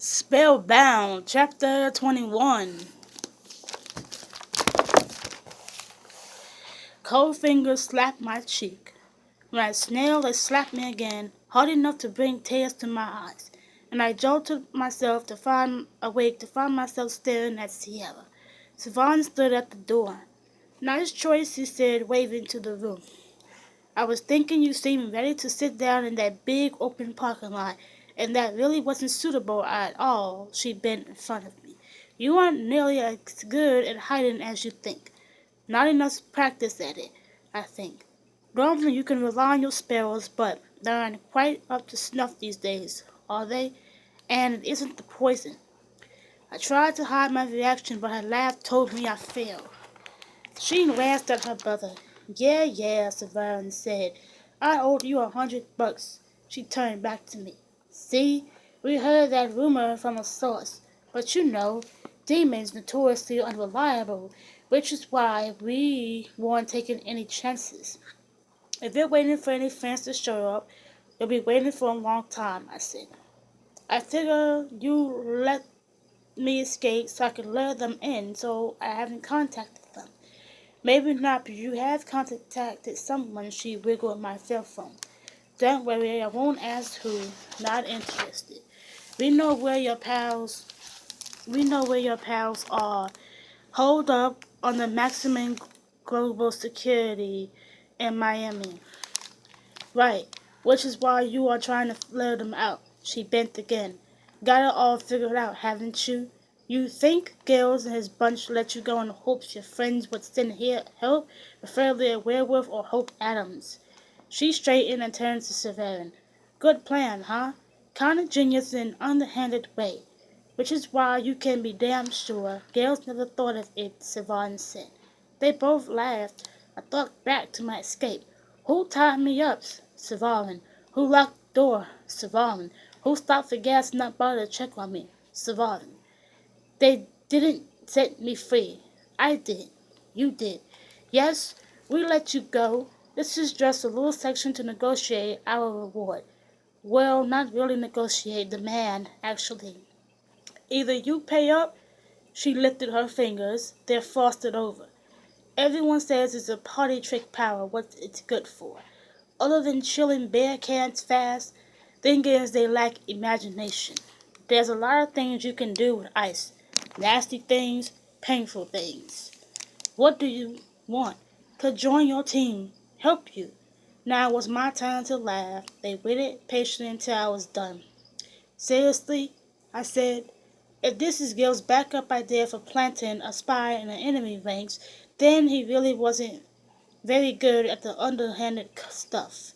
Spellbound, Chapter 21. Cold fingers slapped my cheek. When I snailed, they slapped me again, hard enough to bring tears to my eyes, and I jolted myself to find myself staring at Sierra. Savon stood at the door. "Nice choice," he said, waving to the room. "I was thinking you seemed ready to sit down in that big open parking lot, and that really wasn't suitable at all." She bent in front of me. "You aren't nearly as good at hiding as you think. Not enough practice at it, I think. Normally you can rely on your spells, but they aren't quite up to snuff these days, are they? And it isn't the poison." I tried to hide my reaction, but her laugh told me I failed. She glanced at her brother. Yeah, Savannah said. "I owed you $100. She turned back to me. "See, we heard that rumor from a source. But you know, demons notoriously unreliable, which is why we weren't taking any chances. If you're waiting for any friends to show up, you'll be waiting for a long time," I said. "I figure you let me escape so I can lure them in, so I haven't contacted them." "Maybe not, but you have contacted someone," she wiggled my cell phone. "Don't worry, I won't ask who. Not interested. We know where your pals are. Hold up on the maximum global security in Miami." "Right, which is why you are trying to lure them out." She bent again. "Got it all figured out, haven't you? You think Gales and his bunch let you go in hopes your friends would send here help, preferably a werewolf or Hope Adams." She straightened and turned to Savannah. "Good plan, huh? Kinda genius in an underhanded way. Which is why you can be damn sure Gales never thought of it," Savannah said. They both laughed. I thought back to my escape. "Who tied me up?" Savannah. "Who locked the door?" Savannah. "Who stopped the gas and not bothered to check on me?" Savannah. "They didn't set me free. I did. You did. Yes, we let you go. This is just a little section to negotiate our reward. Well, not really negotiate, demand, actually. Either you pay up." She lifted her fingers. They're frosted over. "Everyone says it's a party trick power. What it's good for, other than chilling beer cans fast. Thing is, they lack imagination. There's a lot of things you can do with ice. Nasty things, painful things. What do you want?" "To join your team. Help you." Now it was my turn to laugh. They waited patiently until I was done. "Seriously," I said, "if this is Gil's backup idea for planting a spy in the enemy ranks, then he really wasn't very good at the underhanded stuff.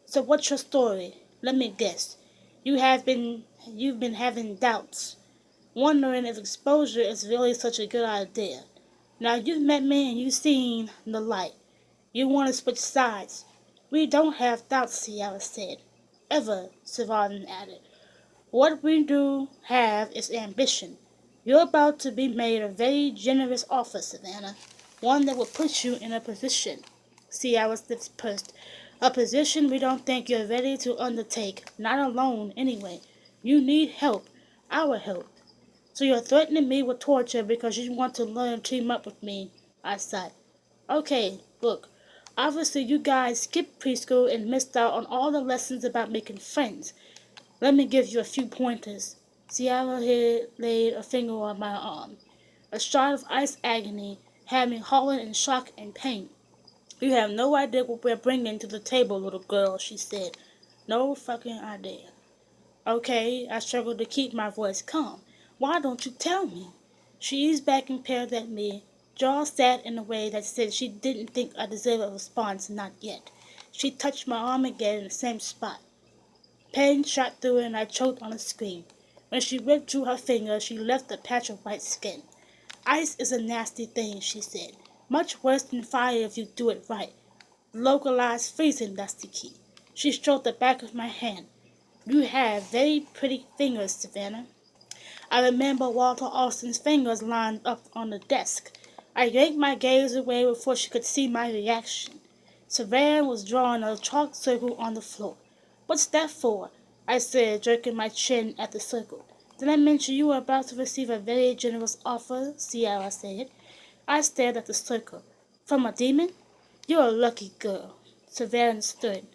So what's your story? Let me guess. You've been having doubts, wondering if exposure is really such a good idea. Now you've met me and you've seen the light. You want to switch sides." "We don't have doubts," Sierra said. "Ever," Savannah added. "What we do have is ambition. You're about to be made a very generous offer, Savannah. One that will put you in a position," Sierra's lips pursed, "a position we don't think you're ready to undertake. Not alone, anyway. You need help. Our help." "So you're threatening me with torture because you want to learn to team up with me," I sighed. "Okay, look. Obviously you guys skipped preschool and missed out on all the lessons about making friends. Let me give you a few pointers." Sierra had laid a finger on my arm. A shot of ice agony had me howling in shock and pain. "You have no idea what we're bringing to the table, little girl," she said. "No fucking idea." "Okay," I struggled to keep my voice calm. "Why don't you tell me?" She eased back and peered at me. Jaw sat in a way that said she didn't think I deserved a response, not yet. She touched my arm again in the same spot. Pain shot through it and I choked on a scream. When she ripped through her finger, she left a patch of white skin. "Ice is a nasty thing," she said. "Much worse than fire if you do it right. Localized freezing, that's the key." She stroked the back of my hand. "You have very pretty fingers, Savannah." I remember Walter Austin's fingers lined up on the desk. I yanked my gaze away before she could see my reaction. Savannah was drawing a chalk circle on the floor. "What's that for?" I said, jerking my chin at the circle. Did I mention you were about to receive a very generous offer? Sierra said. I stared at the circle. From a demon? You're a lucky girl. Savannah stood.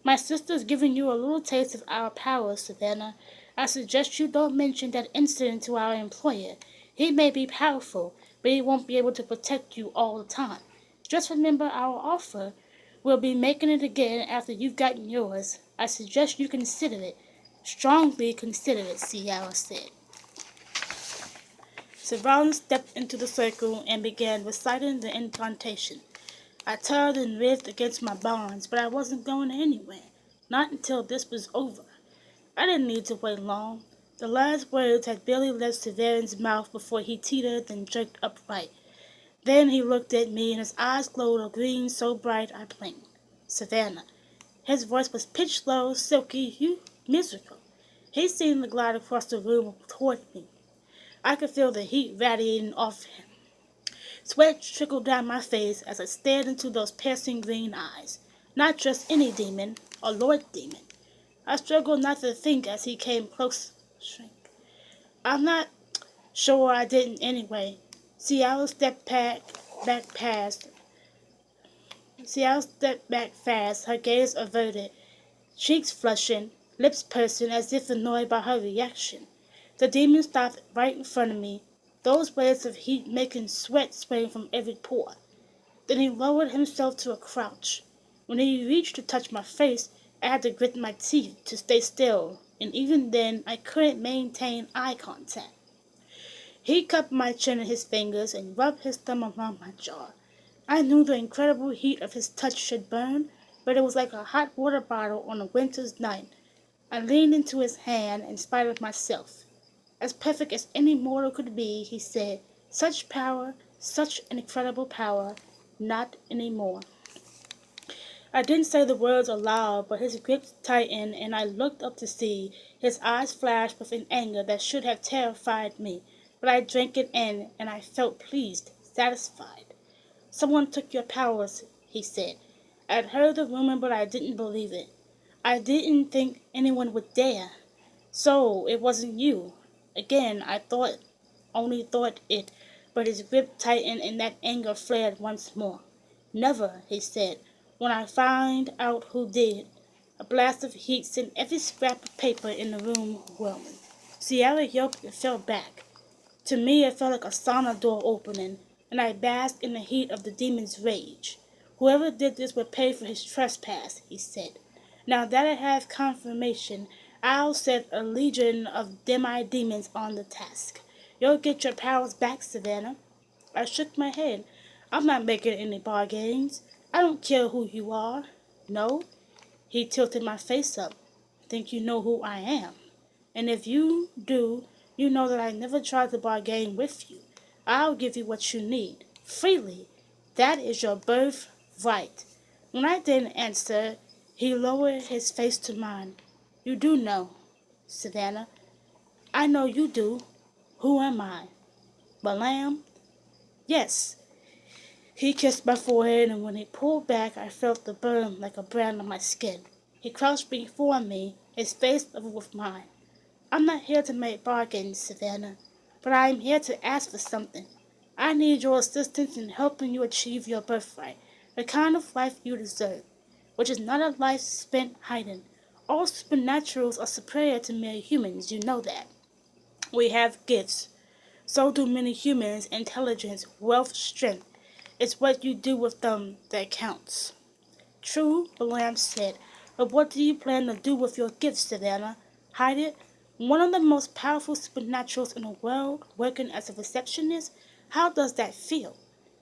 My sister's giving you a little taste of our power, Savannah. I suggest you don't mention that incident to our employer. He may be powerful, but he won't be able to protect you all the time. Just remember our offer. We'll be making it again after you've gotten yours. I suggest you consider it. Strongly consider it, Sierra said. Savannah stepped into the circle and began reciting the incantation. I tugged and writhed against my bonds, but I wasn't going anywhere. Not until this was over. I didn't need to wait long. The last words had barely left Savannah's mouth before he teetered and jerked upright. Then he looked at me and his eyes glowed a green so bright I blinked. Savannah. His voice was pitched low, silky, musical. He seemed to glide across the room toward me. I could feel the heat radiating off him. Sweat trickled down my face as I stared into those piercing green eyes. Not just any demon, a Lord demon. I struggled not to think as he came close. Shrink. I'm not sure I didn't anyway. Ciara stepped back past. Ciara stepped back fast, her gaze averted, cheeks flushing, lips pursing as if annoyed by her reaction. The demon stopped right in front of me, those waves of heat making sweat spraying from every pore. Then he lowered himself to a crouch. When he reached to touch my face, I had to grit my teeth to stay still, and even then I couldn't maintain eye contact. He cupped my chin in his fingers and rubbed his thumb around my jaw. I knew the incredible heat of his touch should burn, but it was like a hot water bottle on a winter's night. I leaned into his hand in spite of myself. As perfect as any mortal could be, he said, such power, such an incredible power, not anymore. I didn't say the words aloud, but his grip tightened and I looked up to see. His eyes flashed with an anger that should have terrified me, but I drank it in and I felt pleased, satisfied. Someone took your powers, he said. I'd heard the rumor, but I didn't believe it. I didn't think anyone would dare. So it wasn't you. Again, only thought it, but his grip tightened and that anger flared once more. Never, he said, when I find out who did. A blast of heat sent every scrap of paper in the room whirling. Sierra yelped and fell back. To me, it felt like a sauna door opening, and I basked in the heat of the demon's rage. Whoever did this would pay for his trespass, he said. Now that I have confirmation, I'll set a legion of demi-demons on the task. You'll get your powers back, Savannah. I shook my head. I'm not making any bargains. I don't care who you are. No? He tilted my face up. Think you know who I am. And if you do, you know that I never tried to bargain with you. I'll give you what you need. Freely. That is your birthright. When I didn't answer, he lowered his face to mine. You do know, Savannah. I know you do. Who am I? Balaam? Yes. He kissed my forehead, and when he pulled back, I felt the burn like a brand on my skin. He crouched before me, his face level with mine. I'm not here to make bargains, Savannah, but I am here to ask for something. I need your assistance in helping you achieve your birthright, the kind of life you deserve, which is not a life spent hiding. All supernaturals are superior to mere humans, you know that. We have gifts. So do many humans, intelligence, wealth, strength. It's what you do with them that counts. True, Balaam said, but what do you plan to do with your gifts, Savannah? Hide it? One of the most powerful supernaturals in the world, working as a receptionist? How does that feel?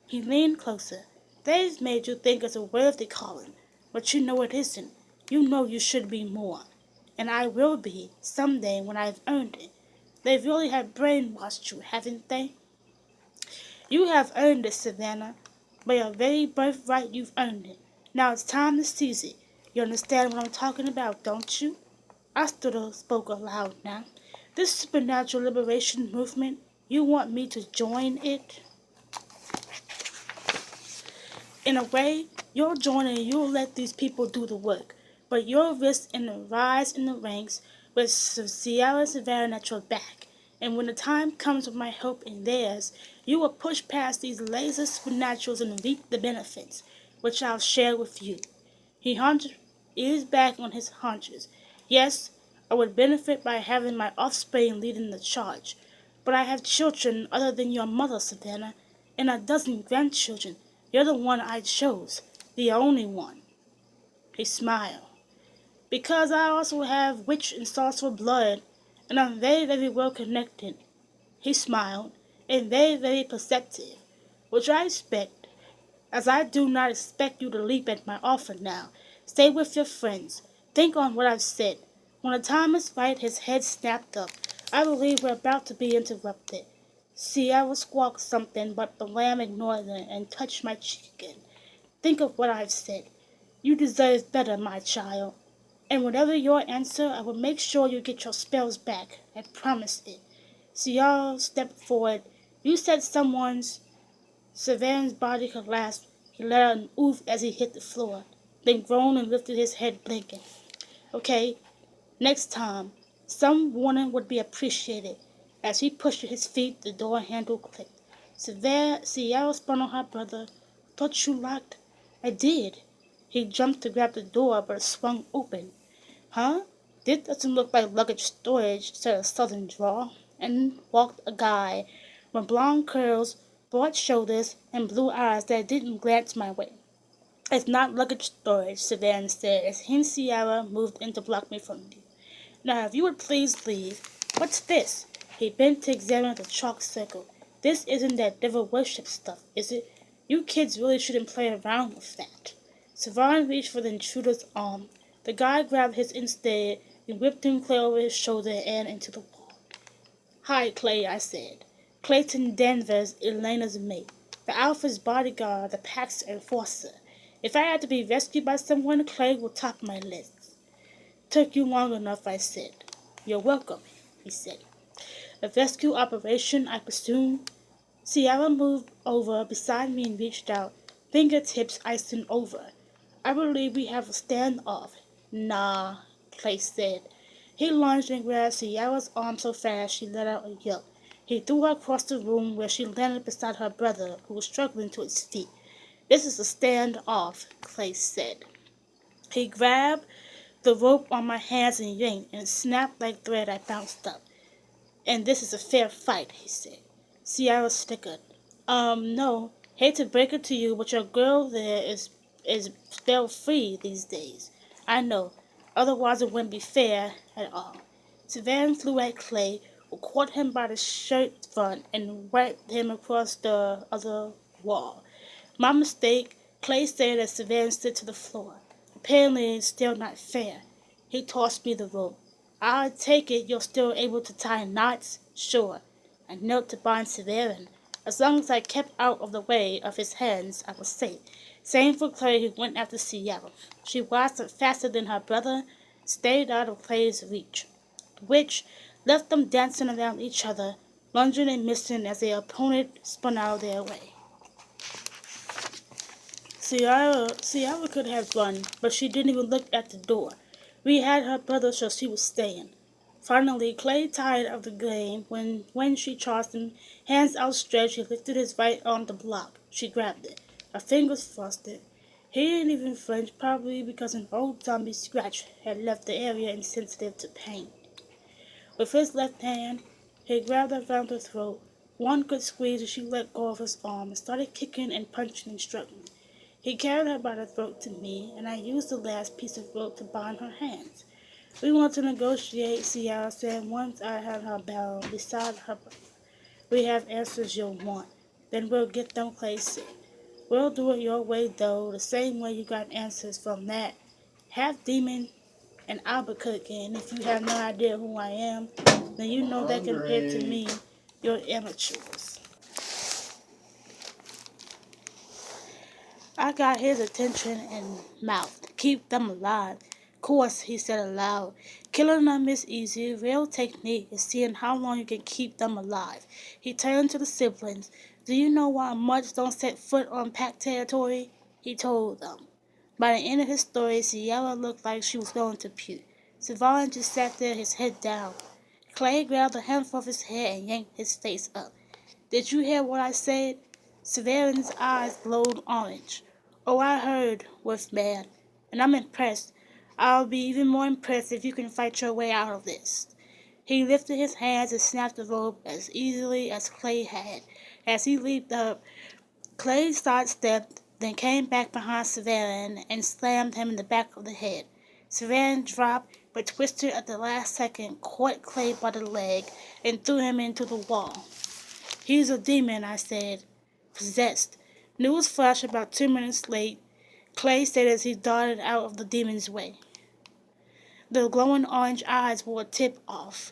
He leaned closer. They've made you think it's a worthy calling, but you know it isn't. You know you should be more. And I will be, someday when I've earned it. They really have brainwashed you, haven't they? You have earned it, Savannah. By your very birthright, you've earned it. Now it's time to seize it. You understand what I'm talking about, don't you? I spoke aloud now. This supernatural liberation movement, you want me to join it? In a way, you'll join and you'll let these people do the work. But you'll risk in the rise in the ranks with Sierra Savannah at your back. And when the time comes with my help and theirs, you will push past these lazy supernaturals and reap the benefits, which I'll share with you. He hunched ears back on his haunches. Yes, I would benefit by having my offspring leading the charge. But I have children other than your mother, Savannah, and a dozen grandchildren. You're the one I chose, the only one. He smiled. Because I also have witch and sorcerer blood, and I'm very, very well connected. He smiled, and very, very perceptive, which I expect, as I do not expect you to leap at my offer now. Stay with your friends. Think on what I've said. When the time is right, his head snapped up. I believe we're about to be interrupted. Sierra squawked something, but the lamb ignored it and touched my cheek again. Think of what I've said. You deserve better, my child. And whatever your answer, I will make sure you get your spells back. I promise it. Sierra stepped forward. You said someone's. Savannah's body collapsed. He let out an oof as he hit the floor, then groaned and lifted his head, blinking. Okay, next time, some warning would be appreciated. As he pushed to his feet, the door handle clicked. Sierra spun on her brother. Thought you locked? I did. He jumped to grab the door, but it swung open. Huh? This doesn't look like luggage storage, said a southern drawl, and walked a guy with blond curls, broad shoulders, and blue eyes that didn't glance my way. It's not luggage storage, Savannah said as he and Sierra moved in to block me from you. Now, if you would please leave. What's this? He bent to examine the chalk circle. This isn't that devil worship stuff, is it? You kids really shouldn't play around with that. Savannah reached for the intruder's arm. The guy grabbed his instead and whipped him clear over his shoulder and into the wall. Hi, Clay, I said. Clayton Danvers, Elena's mate. The Alpha's bodyguard, the Pack's enforcer. If I had to be rescued by someone, Clay will top my list. Took you long enough, I said. You're welcome, he said. A rescue operation, I presume? Sierra moved over beside me and reached out, fingertips icing over. I believe we have a standoff. Nah, Clay said. He lunged and grabbed Sierra's arm so fast she let out a yelp. He threw her across the room where she landed beside her brother, who was struggling to his feet. This is a standoff, Clay said. He grabbed the rope on my hands and yanked, and it snapped like thread. I bounced up. And this is a fair fight, he said. Sierra snickered. No. Hate to break it to you, but your girl there is spell free these days. I know. Otherwise it wouldn't be fair at all. Savannah flew at Clay, who caught him by the shirt front and wiped him across the other wall. My mistake, Clay said as Savannah slid to the floor. Apparently it's still not fair. He tossed me the rope. I take it you're still able to tie knots? Sure. I knelt to bind Severin. As long as I kept out of the way of his hands, I was safe. Same for Clay, who went after Sierra. She washed up faster than her brother, stayed out of Clay's reach, which left them dancing around each other, lunging and missing as their opponent spun out of their way. Sierra could have run, but she didn't even look at the door. We had her brother, so she was staying. Finally, Clay tired of the game when she charged him, hands outstretched, he lifted his right arm to block. She grabbed it. Her fingers frosted. He didn't even flinch, probably because an old zombie scratch had left the area insensitive to pain. With his left hand, he grabbed her around her throat. One good squeeze and she let go of his arm and started kicking and punching and struggling. He carried her by the throat to me, and I used the last piece of rope to bind her hands. We want to negotiate, Sierra said once I had her bound beside her brother. We have answers you'll want. Then we'll get them, Clay said. We'll do it your way, though, the same way you got answers from that half-demon in Albuquerque. And if you have no idea who I am, then you know that compared to me, you're amateurs. I got his attention and mouthed, keep them alive. Course, he said aloud. Killing them is easy. Real technique is seeing how long you can keep them alive. He turned to the siblings. Do you know why mutts don't set foot on pack territory? He told them. By the end of his story, Sierra looked like she was going to puke. Savannah just sat there, his head down. Clay grabbed a handful of his hair and yanked his face up. Did you hear what I said? Savannah's eyes glowed orange. Oh, I heard, Wolfman, and I'm impressed. I'll be even more impressed if you can fight your way out of this. He lifted his hands and snapped the rope as easily as Clay had. As he leaped up, Clay sidestepped, then came back behind Savannah and slammed him in the back of the head. Savannah dropped, but Twister at the last second caught Clay by the leg and threw him into the wall. He's a demon, I said. Possessed. News flash about 2 minutes late, Clay said as he darted out of the demon's way. The glowing orange eyes were a tip off.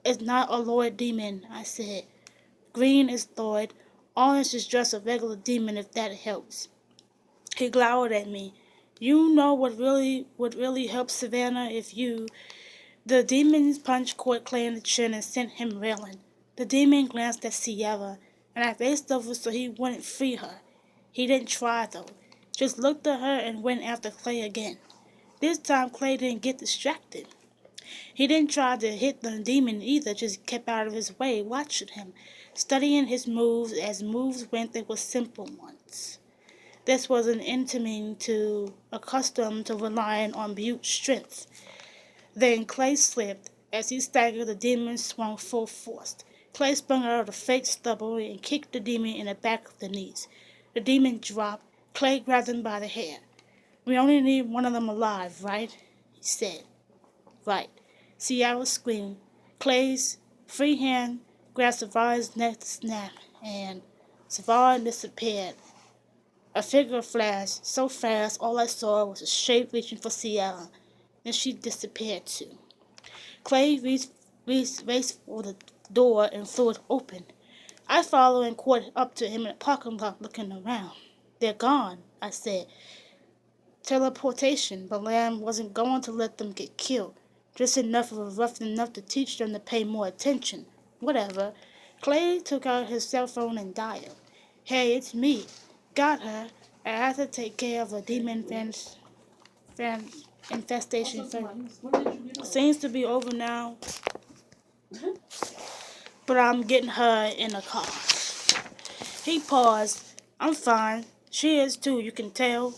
It's not a Lord demon, I said. Green is Lord. Orange is just a regular demon if that helps. He glowered at me. You know what would really help Savannah if you... The demon's punch caught Clay in the chin and sent him reeling. The demon glanced at Sierra, and I raced over so he wouldn't free her. He didn't try, though. Just looked at her and went after Clay again. This time Clay didn't get distracted. He didn't try to hit the demon either, just kept out of his way, watching him, studying his moves as moves went they were simple ones. This was an intimate to accustomed to relying on brute strength. Then Clay slipped. As he staggered, the demon swung full force. Clay sprung out of the fake stubble and kicked the demon in the back of the knees. The demon dropped. Clay grabbed him by the hair. We only need one of them alive, right? He said. Right. Sierra screamed. Clay's free hand grabbed Savara's neck to snap, and Savara disappeared. A figure flashed so fast all I saw was a shape reaching for Sierra. Then she disappeared too. Clay raced for the door and threw it open. I followed and caught up to him in the parking lot looking around. They're gone, I said. Teleportation, but Lamb wasn't going to let them get killed. Just enough of a rough enough to teach them to pay more attention. Whatever. Clay took out his cell phone and dialed. Hey, it's me. Got her. I have to take care of a demon infestation. Seems to be over now, but I'm getting her in a car. He paused. I'm fine. She is too, you can tell.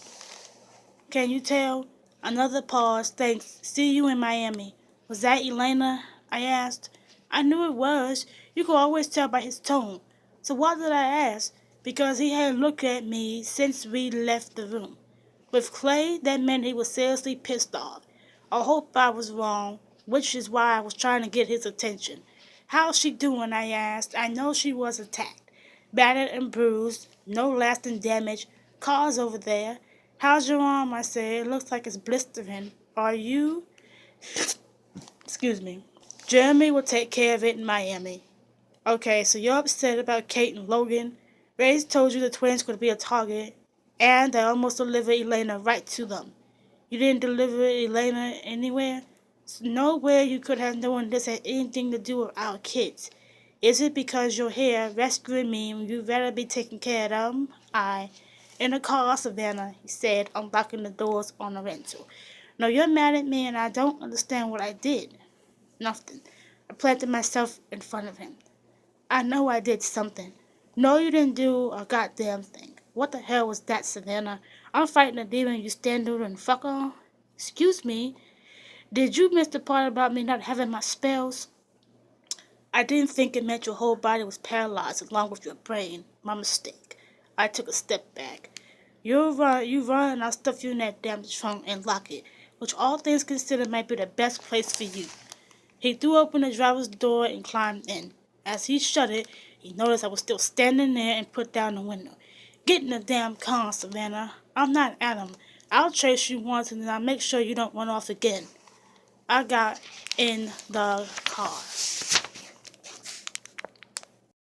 Can you tell? Another pause. Thanks. See you in Miami. Was that Elena? I asked. I knew it was. You could always tell by his tone. So why did I ask? Because he hadn't looked at me since we left the room. With Clay, that meant he was seriously pissed off. I hope I was wrong, which is why I was trying to get his attention. How's she doing? I asked. I know she was attacked. Battered and bruised. No lasting damage. Car's over there. How's your arm? I said. It looks like it's blistering. Are you? Excuse me. Jeremy will take care of it in Miami. Okay, so you're upset about Kate and Logan. Ray's told you the twins could be a target, and I almost delivered Elena right to them. You didn't deliver Elena anywhere? So nowhere you could have known this had anything to do with our kids. Is it because you're here rescuing me and you'd rather be taking care of them? In the car, Savannah, he said, unlocking the doors on the rental. No, you're mad at me and I don't understand what I did. Nothing. I planted myself in front of him. I know I did something. No, you didn't do a goddamn thing. What the hell was that, Savannah? I'm fighting a demon you stand over and fuck on? Excuse me. Did you miss the part about me not having my spells? I didn't think it meant your whole body was paralyzed along with your brain. My mistake. I took a step back. You run, and I'll stuff you in that damn trunk and lock it, which all things considered might be the best place for you. He threw open the driver's door and climbed in. As he shut it, he noticed I was still standing there and put down the window. Get in the damn car, Savannah. I'm not Adam. I'll chase you once and then I'll make sure you don't run off again. I got in the car.